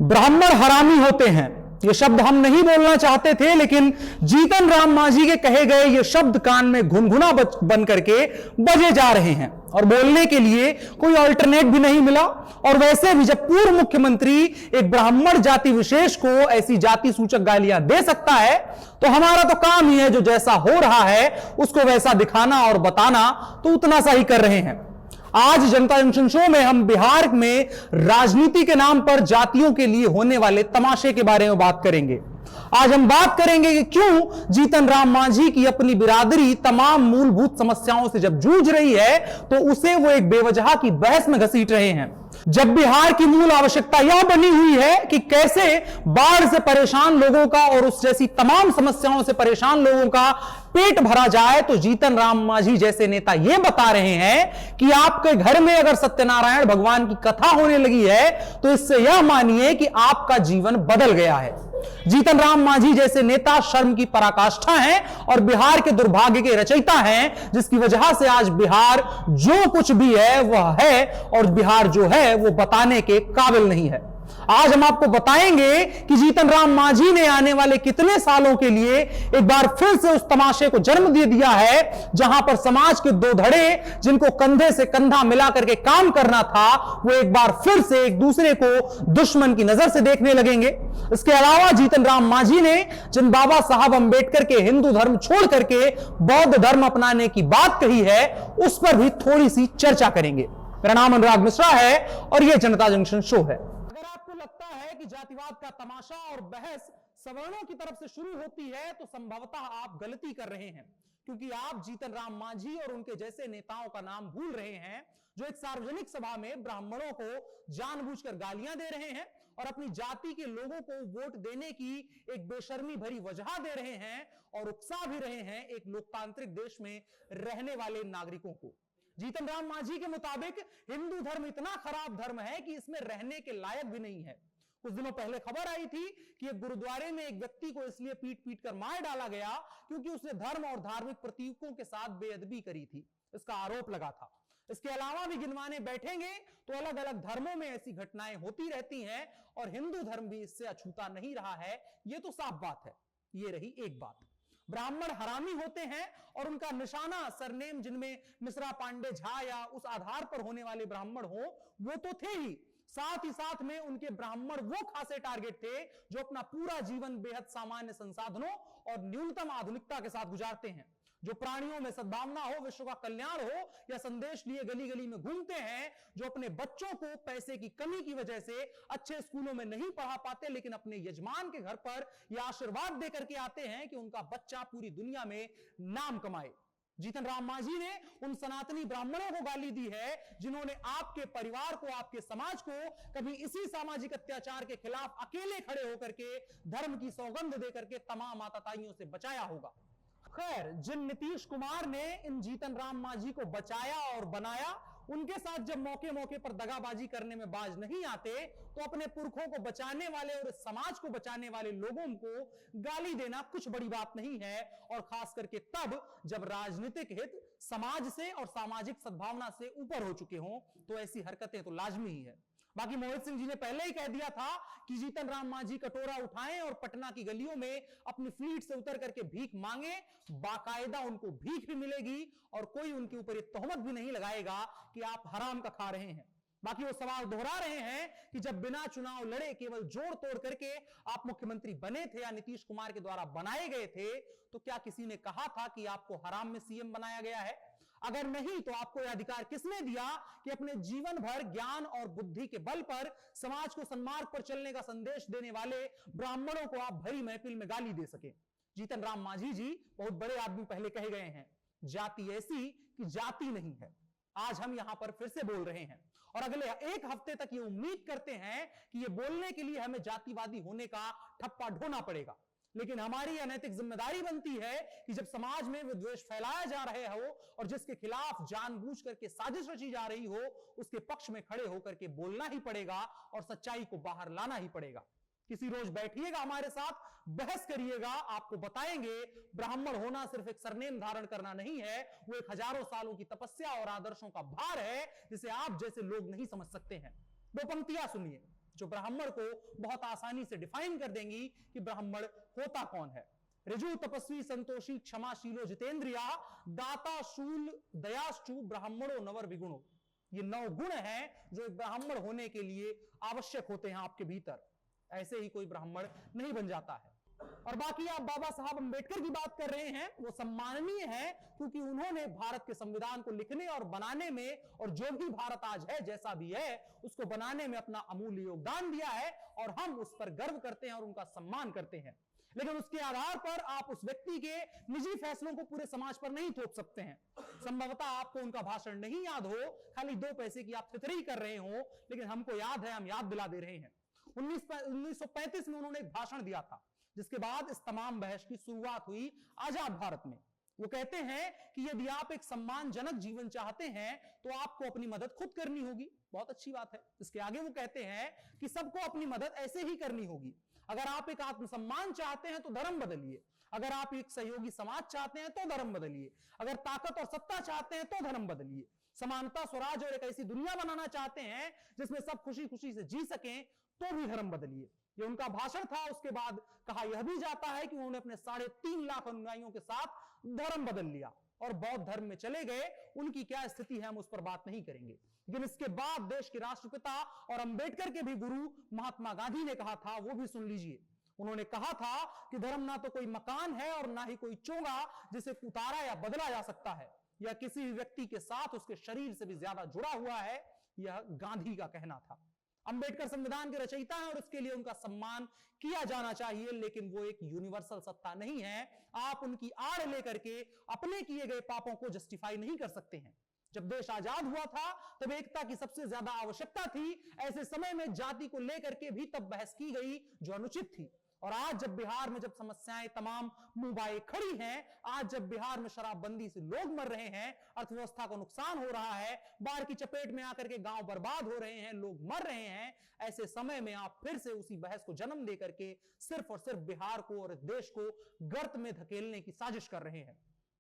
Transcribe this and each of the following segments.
ब्राह्मण हरामी होते हैं, ये शब्द हम नहीं बोलना चाहते थे, लेकिन जीतन राम मांझी के कहे गए ये शब्द कान में घुनघुना बन करके बजे जा रहे हैं और बोलने के लिए कोई अल्टरनेट भी नहीं मिला। और वैसे भी जब पूर्व मुख्यमंत्री एक ब्राह्मण जाति विशेष को ऐसी जाति सूचक गालियां दे सकता है, तो हमारा तो काम ही है जो जैसा हो रहा है उसको वैसा दिखाना और बताना, तो उतना सा ही कर रहे हैं। आज जनता जंक्शन शो में हम बिहार में राजनीति के नाम पर जातियों के लिए होने वाले तमाशे के बारे में बात करेंगे। आज हम बात करेंगे कि क्यों जीतन राम मांझी की अपनी बिरादरी तमाम मूलभूत समस्याओं से जब जूझ रही है तो उसे वो एक बेवजह की बहस में घसीट रहे हैं। जब बिहार की मूल आवश्यकता यह बनी हुई है कि कैसे बाढ़ से परेशान लोगों का और उस जैसी तमाम समस्याओं से परेशान लोगों का पेट भरा जाए, तो जीतन राम मांझी जैसे नेता यह बता रहे हैं कि आपके घर में अगर सत्यनारायण भगवान की कथा होने लगी है तो इससे यह मानिए कि आपका जीवन बदल गया है। जीतन राम मांझी जैसे नेता शर्म की पराकाष्ठा हैं और बिहार के दुर्भाग्य के रचयिता हैं, जिसकी वजह से आज बिहार जो कुछ भी है वह है और बिहार जो है वो बताने के काबिल नहीं है। आज हम आपको बताएंगे कि जीतन राम मांझी ने आने वाले कितने सालों के लिए एक बार फिर से उस तमाशे को जन्म दे दिया है जहां पर समाज के दो धड़े जिनको कंधे से कंधा मिला करके काम करना था, वो एक बार फिर से एक दूसरे को दुश्मन की नजर से देखने लगेंगे। इसके अलावा जीतन राम मांझी ने जिन बाबा साहब अंबेडकर के हिंदू धर्म छोड़ करके बौद्ध धर्म अपनाने की बात कही है, उस पर भी थोड़ी सी चर्चा करेंगे। मेरा नाम अनुराग मिश्रा है और यह जनता जंक्शन शो है। लगता है कि जातिवाद का तमाशा और बहस सवर्णों की तरफ से शुरू होती है तो संभवतः आप गलती कर रहे हैं, क्योंकि आप जीतन राम मांझी और उनके जैसे नेताओं का नाम भूल रहे हैं जो एक सार्वजनिक सभा में ब्राह्मणों को जानबूझकर गालियां दे रहे हैं और अपनी जाति के लोगों को वोट देने की एक बेशर्मी भरी वजह दे रहे हैं और उकसा भी रहे हैं एक लोकतांत्रिक देश में रहने वाले नागरिकों को। जीतन राम मांझी के मुताबिक हिंदू धर्म इतना खराब धर्म है कि इसमें रहने के लायक भी नहीं है। कुछ दिनों पहले खबर आई थी कि एक गुरुद्वारे में एक व्यक्ति को इसलिए पीट पीट कर मार डाला गया क्योंकि उसने धर्म और धार्मिक प्रतीकों के साथ बेअदबी करी थी, इसका आरोप लगा था। इसके अलावा भी गिनवाने बैठेंगे तो अलग अलग धर्मों में ऐसी घटनाएं होती रहती हैं और हिंदू धर्म भी इससे अछूता नहीं रहा है, यह तो साफ बात है। ये रही एक बात। ब्राह्मण हरामी होते हैं और उनका निशाना सरनेम जिनमें मिश्रा, पांडे, झा या उस आधार पर होने वाले ब्राह्मण हो वो तो थे ही, साथ ही साथ में उनके ब्राह्मण वो खासे टारगेट थे जो अपना पूरा जीवन बेहद सामान्य संसाधनों और न्यूनतम आधुनिकता के साथ गुजारते हैं, जो प्राणियों में सद्भावना हो, विश्व का कल्याण हो या संदेश लिए गली गली में घूमते हैं, जो अपने बच्चों को पैसे की कमी की वजह से अच्छे स्कूलों में नहीं पढ़ा पाते लेकिन अपने यजमान के घर पर यह आशीर्वाद देकर के आते हैं कि उनका बच्चा पूरी दुनिया में नाम कमाए। जीतन राम मांझी ने उन सनातनी ब्राह्मणों को गाली दी है जिन्होंने आपके परिवार को, आपके समाज को कभी इसी सामाजिक अत्याचार के खिलाफ अकेले खड़े होकर के धर्म की सौगंध देकर के तमाम आतताइयों से बचाया होगा। खैर, जिन नीतीश कुमार ने इन जीतन राम मांझी को बचाया और बनाया, उनके साथ जब मौके मौके पर दगाबाजी करने में बाज नहीं आते तो अपने पुरखों को बचाने वाले और समाज को बचाने वाले लोगों को गाली देना कुछ बड़ी बात नहीं है, और खास करके तब जब राजनीतिक हित समाज से और सामाजिक सद्भावना से ऊपर हो चुके हों तो ऐसी हरकतें तो लाजमी ही है। बाकी मोहित सिंह जी ने पहले ही कह दिया था कि जीतन राम मांझी कटोरा उठाएं और पटना की गलियों में अपनी फ्लीट से उतर करके भीख मांगे, बाकायदा उनको भीख भी मिलेगी और कोई उनके ऊपर ये तोहमत भी नहीं लगाएगा कि आप हराम का खा रहे हैं। बाकी वो सवाल दोहरा रहे हैं कि जब बिना चुनाव लड़े केवल जोड़ तोड़ करके आप मुख्यमंत्री बने थे या नीतीश कुमार के द्वारा बनाए गए थे, तो क्या किसी ने कहा था कि आपको हराम में सीएम बनाया गया है? अगर नहीं तो आपको यह अधिकार किसने दिया कि अपने जीवन भर ज्ञान और बुद्धि के बल पर समाज को सन्मार्ग पर चलने का संदेश देने वाले ब्राह्मणों को आप भरी महफिल में गाली दे सके? जीतन राम मांझी जी बहुत बड़े आदमी पहले कहे गए हैं, जाति ऐसी कि जाति नहीं है। आज हम यहां पर फिर से बोल रहे हैं और अगले एक हफ्ते तक ये उम्मीद करते हैं कि ये बोलने के लिए हमें जातिवादी होने का ठप्पा ढोना पड़ेगा, लेकिन हमारी अनैतिक जिम्मेदारी बनती है कि जब समाज में विद्वेष फैलाया जा रहे हो और जिसके खिलाफ जानबूझ करके साजिश रची जा रही हो, उसके पक्ष में खड़े होकर के बोलना ही पड़ेगा और सच्चाई को बाहर लाना ही पड़ेगा। किसी रोज बैठिएगा हमारे साथ, बहस करिएगा, आपको बताएंगे ब्राह्मण होना सिर्फ एक सरनेम धारण करना नहीं है, वो एक हजारों सालों की तपस्या और आदर्शों का भार है जिसे आप जैसे लोग नहीं समझ सकते हैं। दो पंक्तियां सुनिए। जो ब्राह्मण को बहुत आसानी से डिफाइन कर देंगी कि ब्राह्मण होता कौन है। ऋजु तपस्वी संतोषी क्षमाशीलो जितेंद्रिया दाता शूल दयाश्चु ब्राह्मणो नवर विगुणो। ये 9 गुण हैं जो एक ब्राह्मण होने के लिए आवश्यक होते हैं आपके भीतर। ऐसे ही कोई ब्राह्मण नहीं बन जाता है। और बाकी आप बाबा साहब अंबेडकर की बात कर रहे हैं, वो सम्माननीय है क्योंकि उन्होंने भारत के संविधान को लिखने और बनाने में, और जो भी भारत आज है जैसा भी है उसको बनाने में अपना अमूल्य योगदान दिया है, और हम उस पर गर्व करते हैं और उनका सम्मान करते हैं। लेकिन उसके आधार पर आप उस व्यक्ति के निजी फैसलों को पूरे समाज पर नहीं थोप सकते हैं। संभवतः आपको उनका भाषण नहीं याद हो, खाली 2 पैसे की आप थितरी कर रहे हो, लेकिन हमको याद है, हम याद दिला दे रहे हैं। 1935 में उन्होंने एक भाषण दिया था, जिसके बाद इस तमाम बहस की शुरुआत हुई आजाद भारत में। वो कहते हैं कि यदि आप एक सम्मानजनक जीवन चाहते हैं तो आपको अपनी मदद खुद करनी होगी। बहुत अच्छी बात है। इसके आगे वो कहते हैं कि सबको अपनी मदद ऐसे ही करनी होगी। अगर आप एक आत्मसम्मान चाहते हैं तो धर्म बदलिए, अगर आप एक सहयोगी समाज चाहते हैं तो धर्म बदलिए, अगर ताकत और सत्ता चाहते हैं तो धर्म बदलिए, समानता, स्वराज और एक ऐसी दुनिया बनाना चाहते हैं जिसमें सब खुशी खुशी से जी सकें तो भी धर्म बदलिए। ये उनका भाषण था। उसके बाद कहा यह भी जाता है कि उन्होंने अपने 3.5 लाख अनुयायियों के साथ धर्म बदल लिया और बौद्ध धर्म में चले गए। उनकी क्या स्थिति है हम उस पर बात नहीं करेंगे। लेकिन इसके बाद देश के राष्ट्रपिता और अंबेडकर के भी गुरु महात्मा गांधी ने कहा था, वो भी सुन लीजिए। उन्होंने कहा था कि धर्म ना तो कोई मकान है और ना ही कोई चोंगा जिसे उतारा या बदला जा सकता है, या किसी भी व्यक्ति के साथ उसके शरीर से भी ज्यादा जुड़ा हुआ है। यह गांधी का कहना था। अंबेडकर संविधान के रचयिता हैं और इसके लिए उनका सम्मान किया जाना चाहिए, लेकिन वो एक यूनिवर्सल सत्ता नहीं है। आप उनकी आड़ लेकर के अपने किए गए पापों को जस्टिफाई नहीं कर सकते हैं। जब देश आजाद हुआ था तब एकता की सबसे ज्यादा आवश्यकता थी। ऐसे समय में जाति को लेकर के भी तब बहस की गई जो अनुचित थी। और आज जब बिहार में जब समस्याएं तमाम मुंह खड़ी हैं, आज जब बिहार में शराबबंदी से लोग मर रहे हैं, अर्थव्यवस्था को नुकसान हो रहा है, बाढ़ की चपेट में आकर के गांव बर्बाद हो रहे हैं, लोग मर रहे हैं, ऐसे समय में आप फिर से उसी बहस को जन्म दे करके सिर्फ और सिर्फ बिहार को और देश को गर्त में धकेलने की साजिश कर रहे हैं।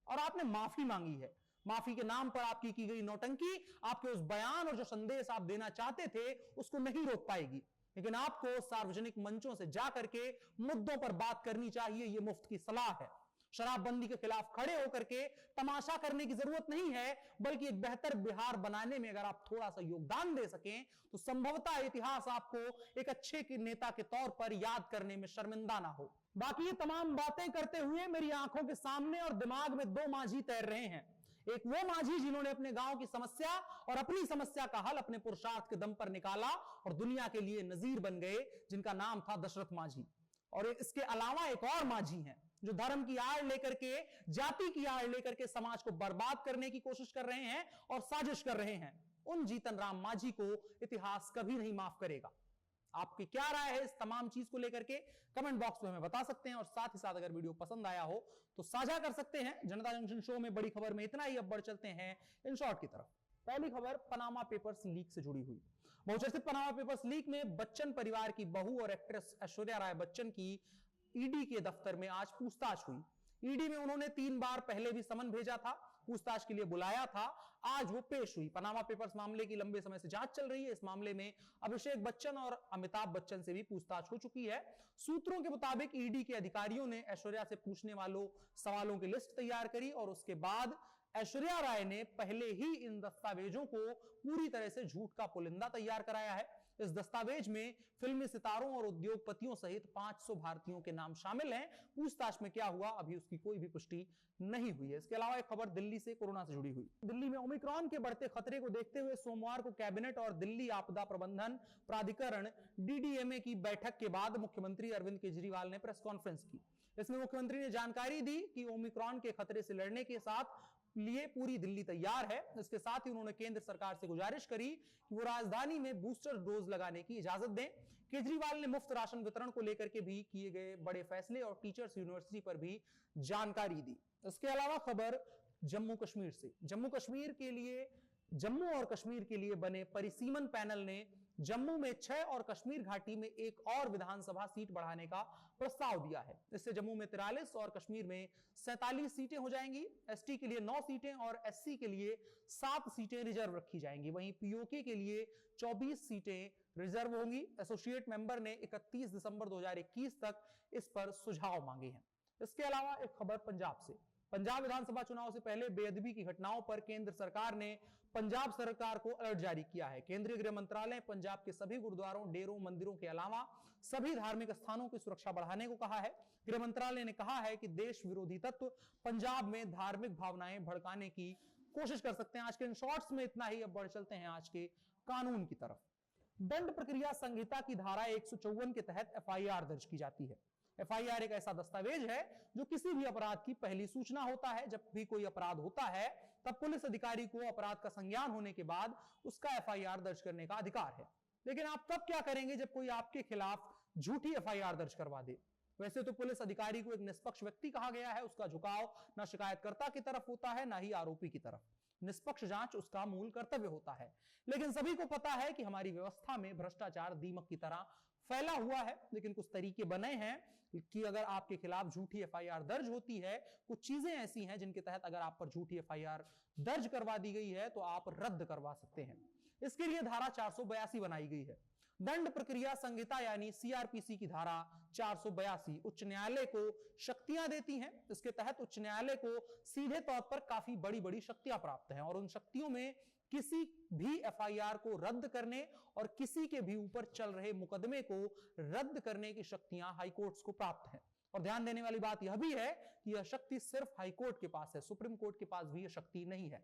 और आपने माफी मांगी है। माफी के नाम पर आपकी की गई नौटंकी आपके उस बयान और जो संदेश आप देना चाहते थे उसको नहीं रोक पाएगी। लेकिन आपको सार्वजनिक मंचों से जाकर के मुद्दों पर बात करनी चाहिए। यह मुफ्त की सलाह है। शराबबंदी के खिलाफ खड़े होकर के तमाशा करने की जरूरत नहीं है, बल्कि एक बेहतर बिहार बनाने में अगर आप थोड़ा सा योगदान दे सकें तो संभवतः इतिहास आपको एक अच्छे नेता के तौर पर याद करने में शर्मिंदा ना हो। बाकी ये तमाम बातें करते हुए मेरी आंखों के सामने और दिमाग में 2 माझी तैर रहे हैं। एक वो माझी जिन्होंने अपने गांव की समस्या और अपनी समस्या का हल अपने पुरुषार्थ के दम पर निकाला और दुनिया के लिए नजीर बन गए, जिनका नाम था दशरथ माझी। और इसके अलावा एक और माझी हैं जो धर्म की आड़ लेकर के, जाति की आड़ लेकर के समाज को बर्बाद करने की कोशिश कर रहे हैं और साजिश कर रहे हैं। उन जीतन राम माझी को इतिहास कभी नहीं माफ करेगा। आपकी क्या राय है इस तमाम चीज को लेकर के कमेंट बॉक्स में हमें बता सकते हैं। और साथ ही साथ अगर वीडियो पसंद आया हो तो साझा कर सकते हैं। जनता जंक्शन शो में बड़ी खबर में इतना ही। अब बढ़ चलते हैं इन शॉर्ट की तरफ। पहली खबर पनामा पेपर्स लीक से जुड़ी हुई। बहुचर्चित पनामा पेपर्स लीक में बच्चन परिवार की बहू और एक्ट्रेस ऐश्वर्या राय बच्चन की ईडी के दफ्तर में आज पूछताछ हुई। ईडी में उन्होंने 3 बार पहले भी समन भेजा था, पूछताछ के लिए बुलाया था। आज वो पेश हुई। पनामा पेपर्स मामले की लंबे समय से जांच चल रही है। इस मामले में अभिषेक बच्चन और अमिताभ बच्चन से भी पूछताछ हो चुकी है। सूत्रों के मुताबिक ईडी के अधिकारियों ने ऐश्वर्या से पूछने वालों सवालों की लिस्ट तैयार करी और उसके बाद ऐश्वर्या राय ने पहले ही इन दस्तावेजों को पूरी तरह से झूठ का पुलिंदा तैयार कराया है। इस दस्तावेज में फिल्मी सितारों और उद्योगपतियों सहित 500 भारतीयों के नाम शामिल हैं। पूछताछ में क्या हुआ अभी उसकी कोई भी पुष्टि नहीं हुई है। इसके अलावा एक खबर दिल्ली से कोरोना से जुड़ी हुई। दिल्ली में ओमिक्रॉन के बढ़ते खतरे को देखते हुए सोमवार को कैबिनेट और दिल्ली आपदा प्रबंधन प्राधिकरण DDMA की बैठक के बाद मुख्यमंत्री अरविंद केजरीवाल ने प्रेस कॉन्फ्रेंस की। इसमें मुख्यमंत्री ने जानकारी दी कि ओमिक्रॉन के खतरे से लड़ने के साथ लिए पूरी दिल्ली तैयार है। इसके साथ ही उन्होंने केंद्र सरकार से गुजारिश करी कि वो राजधानी में बूस्टर डोज लगाने की इजाजत दें। केजरीवाल ने मुफ्त राशन वितरण को लेकर के भी किए गए बड़े फैसले और टीचर्स यूनिवर्सिटी पर भी जानकारी दी। इसके अलावा खबर जम्मू कश्मीर से। जम्मू और कश्मीर के लिए बने परिसीमन पैनल ने जम्मू में 6 और कश्मीर घाटी में एक और विधानसभा सीट बढ़ाने का प्रस्ताव दिया है। इससे जम्मू में 43 और कश्मीर में 47 सीटें हो जाएंगी। एसटी के लिए 9 सीटें और एससी के लिए 7 सीटें रिजर्व रखी जाएंगी। वहीं पीओके के लिए 24 सीटें रिजर्व होंगी। एसोसिएट मेंबर ने 31 दिसंबर 2021 तक इस पर सुझाव मांगे हैं। इसके अलावा एक खबर पंजाब से। पंजाब विधानसभा चुनाव से पहले बेअदबी की घटनाओं पर केंद्र सरकार ने पंजाब सरकार को अलर्ट जारी किया है। केंद्रीय गृह मंत्रालय पंजाब के सभी गुरुद्वारों, डेरों, मंदिरों के अलावा सभी धार्मिक स्थानों की सुरक्षा बढ़ाने को कहा है। गृह मंत्रालय ने कहा है कि देश विरोधी तत्व पंजाब में धार्मिक भावनाएं भड़काने की कोशिश कर सकते हैं। आज के इन शॉर्ट्स में इतना ही। अब बढ़ चलते हैं आज के कानून की तरफ। दंड प्रक्रिया संहिता की धारा 154 के तहत एफआईआर दर्ज की जाती है। एफआईआर एक ऐसा दस्तावेज है जो किसी भी अपराध की पहली सूचना होता है। जब भी कोई अपराध होता है तब पुलिस अधिकारी को अपराध का संज्ञान होने के बाद उसका एफआईआर दर्ज करने का अधिकार है। लेकिन आप तब क्या करेंगे जब कोई आपके खिलाफ झूठी एफआईआर दर्ज करवा दे। वैसे तो पुलिस अधिकारी को एक निष्पक्ष व्यक्ति कहा गया है। उसका झुकाव न शिकायतकर्ता की तरफ होता है न ही आरोपी की तरफ। निष्पक्ष जांच उसका मूल कर्तव्य होता है। लेकिन सभी को पता है कि हमारी व्यवस्था में भ्रष्टाचार दीमक की तरह फैला हुआ है। लेकिन कुछ तरीके बने हैं कि अगर आपके खिलाफ झूठी एफआईआर दर्ज होती है, कुछ चीजें ऐसी हैं जिनके तहत अगर आप पर झूठी एफआईआर दर्ज करवा दी गई है तो आप रद्द करवा सकते हैं। इसके लिए धारा 482 बनाई गई है। दंड प्रक्रिया संहिता यानी सीआरपीसी की धारा 482 उच्च न्यायालय को शक्तियां देती हैं। इसके तहत उच्च न्यायालय को सीधे तौर पर काफी बड़ी बड़ी शक्तियां प्राप्त हैं और उन शक्तियों में किसी भी एफआईआर को रद्द करने और किसी के भी ऊपर चल रहे मुकदमे को रद्द करने की शक्तियां हाईकोर्ट्स को प्राप्त हैं। और ध्यान देने वाली बात यह भी है कि यह शक्ति सिर्फ हाईकोर्ट के पास है, सुप्रीम कोर्ट के पास भी यह शक्ति नहीं है।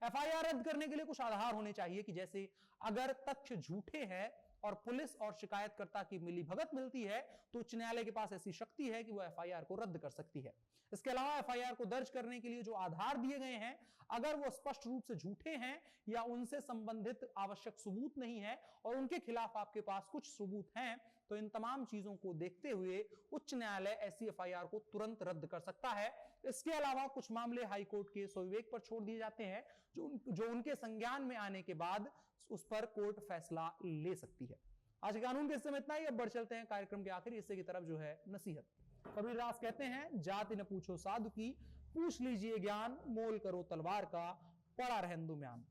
एफआईआर रद्द करने के लिए कुछ आधार होने चाहिए कि जैसे अगर तथ्य झूठे हैं और पुलिस और शिकायतकर्ता की मिलीभगत मिलती है तो उच्च न्यायालय के पास ऐसी शक्ति है कि वह एफआईआर को रद्द कर सकती है। इसके अलावा एफआईआर को दर्ज करने के लिए जो आधार दिए गए हैं, अगर वो स्पष्ट रूप से झूठे हैं या उनसे संबंधित आवश्यक सबूत नहीं है और उनके खिलाफ आपके पास कुछ सबूत हैं, तो इन तमाम चीजों को देखते हुए उच्च न्यायालय ऐसी एफआईआर को तुरंत रद्द कर सकता है। इसके अलावा कुछ मामले हाईकोर्ट के स्वविवेक पर छोड़ दिए जाते हैं जो उनके संज्ञान में आने के बाद उस पर कोर्ट फैसला ले सकती है। आज के कानून के हिस्से में इतना ही। अब बढ़ चलते हैं कार्यक्रम के आखिरी हिस्से की तरफ जो है नसीहत। कबीरदास कहते हैं, जाति न पूछो साधु की, पूछ लीजिए ज्ञान, मोल करो तलवार का, पड़ा रहन दुम्यान।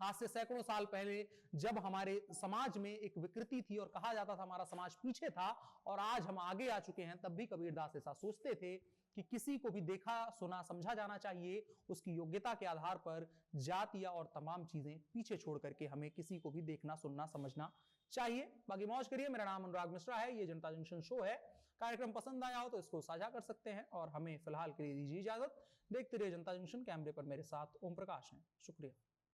आज से सैकड़ों साल पहले जब हमारे समाज में एक विकृति थी और कहा जाता था हमारा समाज पीछे था और आज हम आगे आ चुके हैं, तब भी कबीरदास ऐसा सोचते थे कि किसी को भी देखा सुना समझा जाना चाहिए, उसकी योग्यता के आधार पर जातियां और तमाम चीजें पीछे छोड़ करके हमें किसी को भी देखना सुनना समझना चाहिए। बाकी मौज करिए। मेरा नाम अनुराग मिश्रा है, ये जनता जंक्शन शो है। कार्यक्रम पसंद आया हो तो इसको साझा कर सकते हैं और हमें फिलहाल के लिए दीजिए इजाजत। देखते रहिए जनता जंक्शन। कैमरे पर मेरे साथ ओम प्रकाश हैं। शुक्रिया।